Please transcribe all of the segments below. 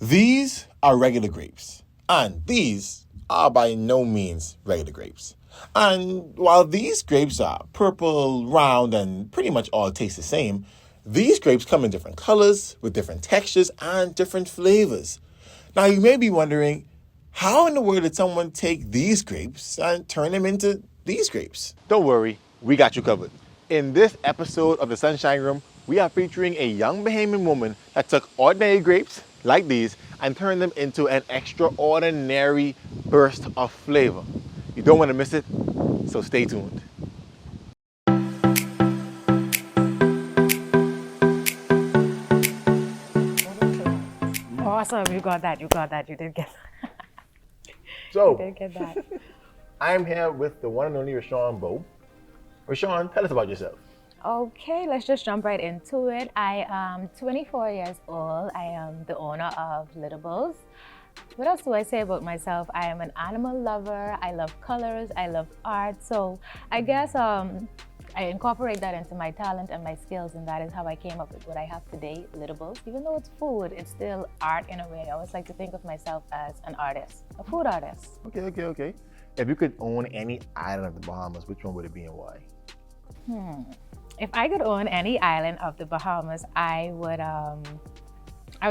These are regular grapes, and these are by no means regular grapes. And while these grapes are purple, round, and pretty much all taste the same, these grapes come in different colors, with different textures, and different flavors. Now, you may be wondering, how in the world did someone take these grapes and turn them into these grapes? Don't worry, we got you covered. In this episode of the Sunshine Room, we are featuring a young Bahamian woman that took ordinary grapes like these and turned them into an extraordinary burst of flavor. You don't want to miss it, so stay tuned. Awesome, you got that, you did get that. So, You did get that. I'm here with the one and only Rishaun Bowe. Rishaun, tell us about yourself. Okay, let's just jump right into it. I am 24 years old. I am the owner of Littables. What else do I say about myself? I am an animal lover. I love colors. I love art. So I guess I incorporate that into my talent and my skills, and that is how I came up with what I have today, Littables. Even though it's food, it's still art in a way. I always like to think of myself as an artist, a food artist. Okay. If you could own any island of the Bahamas, which one would it be and why? If I could own any island of the Bahamas, I would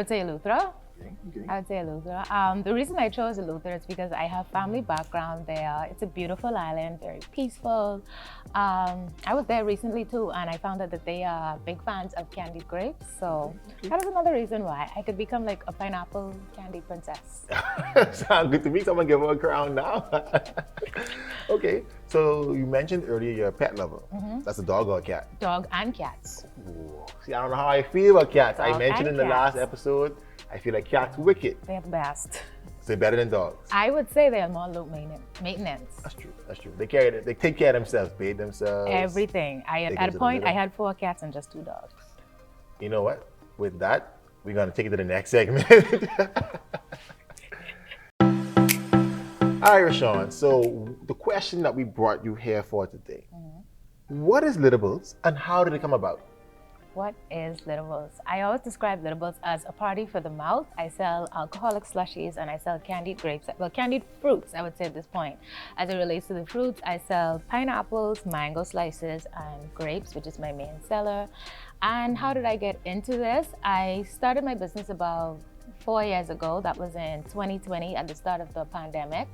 say Eleuthera. Okay. I would say Eleuthera. The reason I chose Eleuthera is because I have family background there. It's a beautiful island, very peaceful. I was there recently too, and I found out that they are big fans of candied grapes. So that is another reason why I could become like a pineapple candy princess. Sounds good to me. Someone give her a crown now. Okay, so you mentioned earlier you're a pet lover. That's a dog or a cat? Dog and cats. Ooh. See, I don't know how I feel about cats. I Dog mentioned in and the cats. last episode, I feel like cats wicked. They're the best. They're better than dogs. I would say they're more low maintenance. That's true. They take care of themselves, bathe themselves. Everything. At a point, I had 4 cats and just 2 dogs. You know what? With that, we're gonna take it to the next segment. All right, Rishaun. So the question that we brought you here for today: What is Littables and how did it come about? What is Littables? I always describe Littables as a party for the mouth. I sell alcoholic slushies and I sell candied grapes, well, candied fruits, I would say at this point. As it relates to the fruits, I sell pineapples, mango slices, and grapes, which is my main seller. And how did I get into this? I started my business about 4 years ago. That was in 2020 at the start of the pandemic.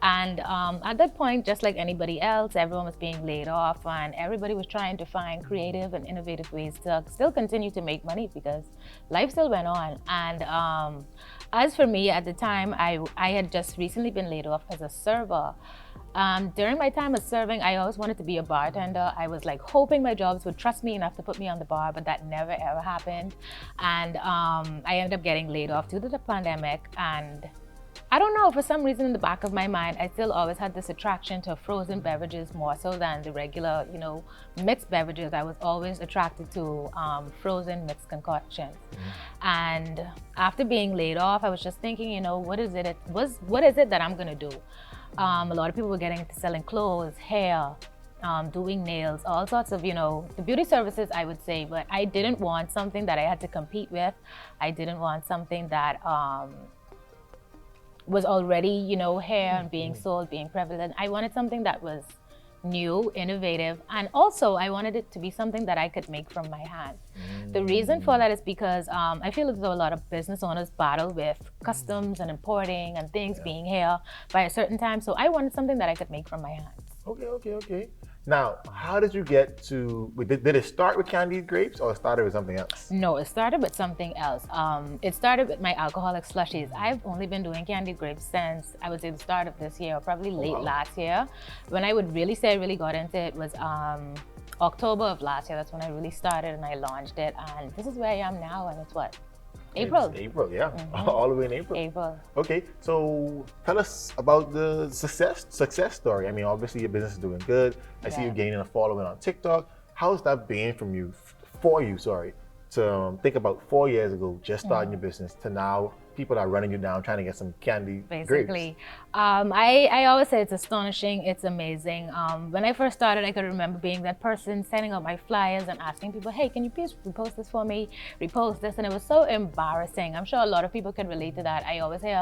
And at that point, just like anybody else, everyone was being laid off and everybody was trying to find creative and innovative ways to still continue to make money because life still went on. And as for me, at the time, I had just recently been laid off as a server. During my time as serving, I always wanted to be a bartender. I was like hoping my jobs would trust me enough to put me on the bar, but that never ever happened. And I ended up getting laid off due to the pandemic. And I don't know, for some reason in the back of my mind, I still always had this attraction to frozen beverages more so than the regular, mixed beverages. I was always attracted to frozen mixed concoctions. And after being laid off, I was just thinking, what is it that I'm gonna do? A lot of people were getting into selling clothes, hair, doing nails, all sorts of, the beauty services, I would say, but I didn't want something that I had to compete with. I didn't want something that was already, hair and being sold, being prevalent. I wanted something that was new, innovative, and also I wanted it to be something that I could make from my hand. The reason for that is because I feel as though a lot of business owners battle with customs and importing and things being here by a certain time. So I wanted something that I could make from my hands. Okay. Now, how did you get to, did it start with candied grapes or it started with something else? No, it started with something else. It started with my alcoholic slushies. I've only been doing candied grapes since, I would say, the start of this year, or probably late last year. When I would really say I really got into it was October of last year. That's when I really started and I launched it. And this is where I am now, and it's what? April. It's April, yeah. All the way in April. April. Okay, so tell us about the success story. I mean, obviously your business is doing good. I see you gaining a following on TikTok. How's that been for you to think about 4 years ago, just starting your business, to now people are running you down trying to get some candy Basically, grapes? I always say it's astonishing, it's amazing. When I first started, I could remember being that person sending out my flyers and asking people, hey, can you please repost this for me, repost this, and it was so embarrassing. I'm sure a lot of people can relate to that. I always hear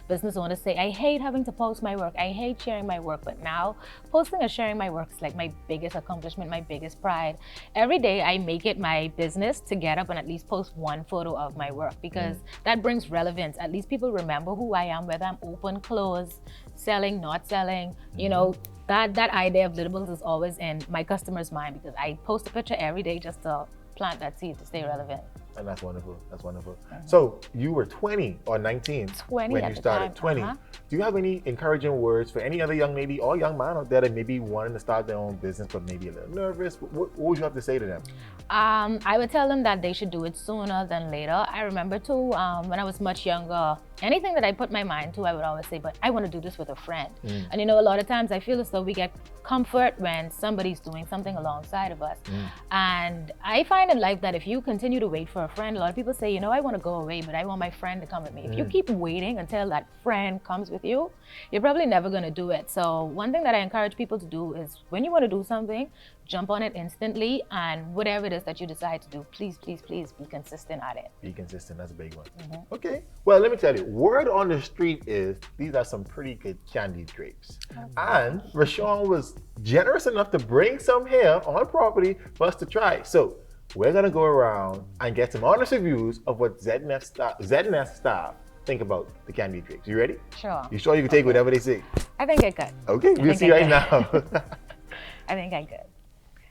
business owners say, I hate having to post my work, I hate sharing my work, but now posting and sharing my work is like my biggest accomplishment, my biggest pride. Every day I make it my business to get up and at least post one photo of my work, because that brings relevance. At least people remember who I am, whether I'm open, closed, selling, not selling. You know, that idea of Littables is always in my customer's mind, because I post a picture every day just to plant that seed to stay relevant. And that's wonderful. That's wonderful. So you were 20 or 19 20 when at you the started. time. 20. Do you have any encouraging words for any other young lady or young man out there that maybe wanting to start their own business but maybe a little nervous? What would you have to say to them? I would tell them that they should do it sooner than later. I remember too, when I was much younger, anything that I put my mind to, I would always say, but I want to do this with a friend. And you know, a lot of times I feel as though we get comfort when somebody's doing something alongside of us. And I find in life that if you continue to wait for a friend, a lot of people say, you know, I want to go away, but I want my friend to come with me. If you keep waiting until that friend comes with you, you're probably never going to do it. So one thing that I encourage people to do is when you want to do something, jump on it instantly, and whatever it is that you decide to do, please, please, please be consistent at it. Be consistent, that's a big one. Okay, well, let me tell you, word on the street is these are some pretty good candied grapes. And Rishaun was generous enough to bring some here on property for us to try. So we're gonna go around and get some honest reviews of what ZNS staff think about the candied grapes. You ready? Sure. You sure you can take whatever they say? I think I could. Okay, we'll see right now. I think I could.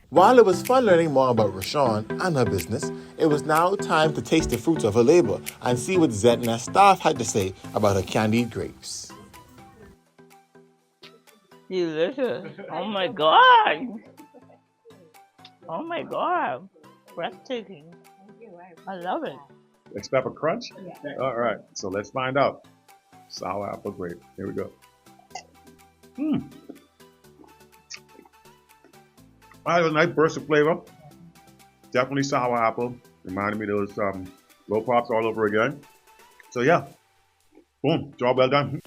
While it was fun learning more about Rishaun and her business, it was now time to taste the fruits of her labor and see what ZNS staff had to say about her candied grapes. Delicious. Oh my God. Oh my God. Breathtaking. I love it. Next pepper crunch? Yeah. All right, so let's find out. Sour apple grape. Here we go. I have a nice burst of flavor. Definitely sour apple. Reminded me of those roll pops all over again. So yeah, boom, job well done.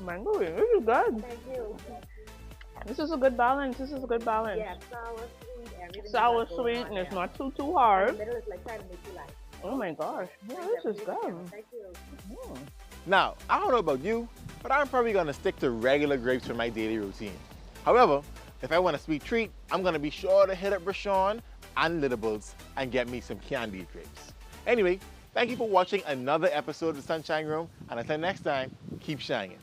Mango, this is good. Thank you. This is a good balance. This is a good balance. Yeah, sour, sweet, everything. Sour, sweet, and it's not too hard. The middle is like trying to make you like. Oh my gosh. Yeah, this is good. Thank you. Now, I don't know about you, but I'm probably gonna stick to regular grapes for my daily routine. However, if I want a sweet treat, I'm gonna be sure to hit up Rishaun and Littables and get me some candied grapes. Anyway, thank you for watching another episode of the Sunshine Room, and until next time, keep shining.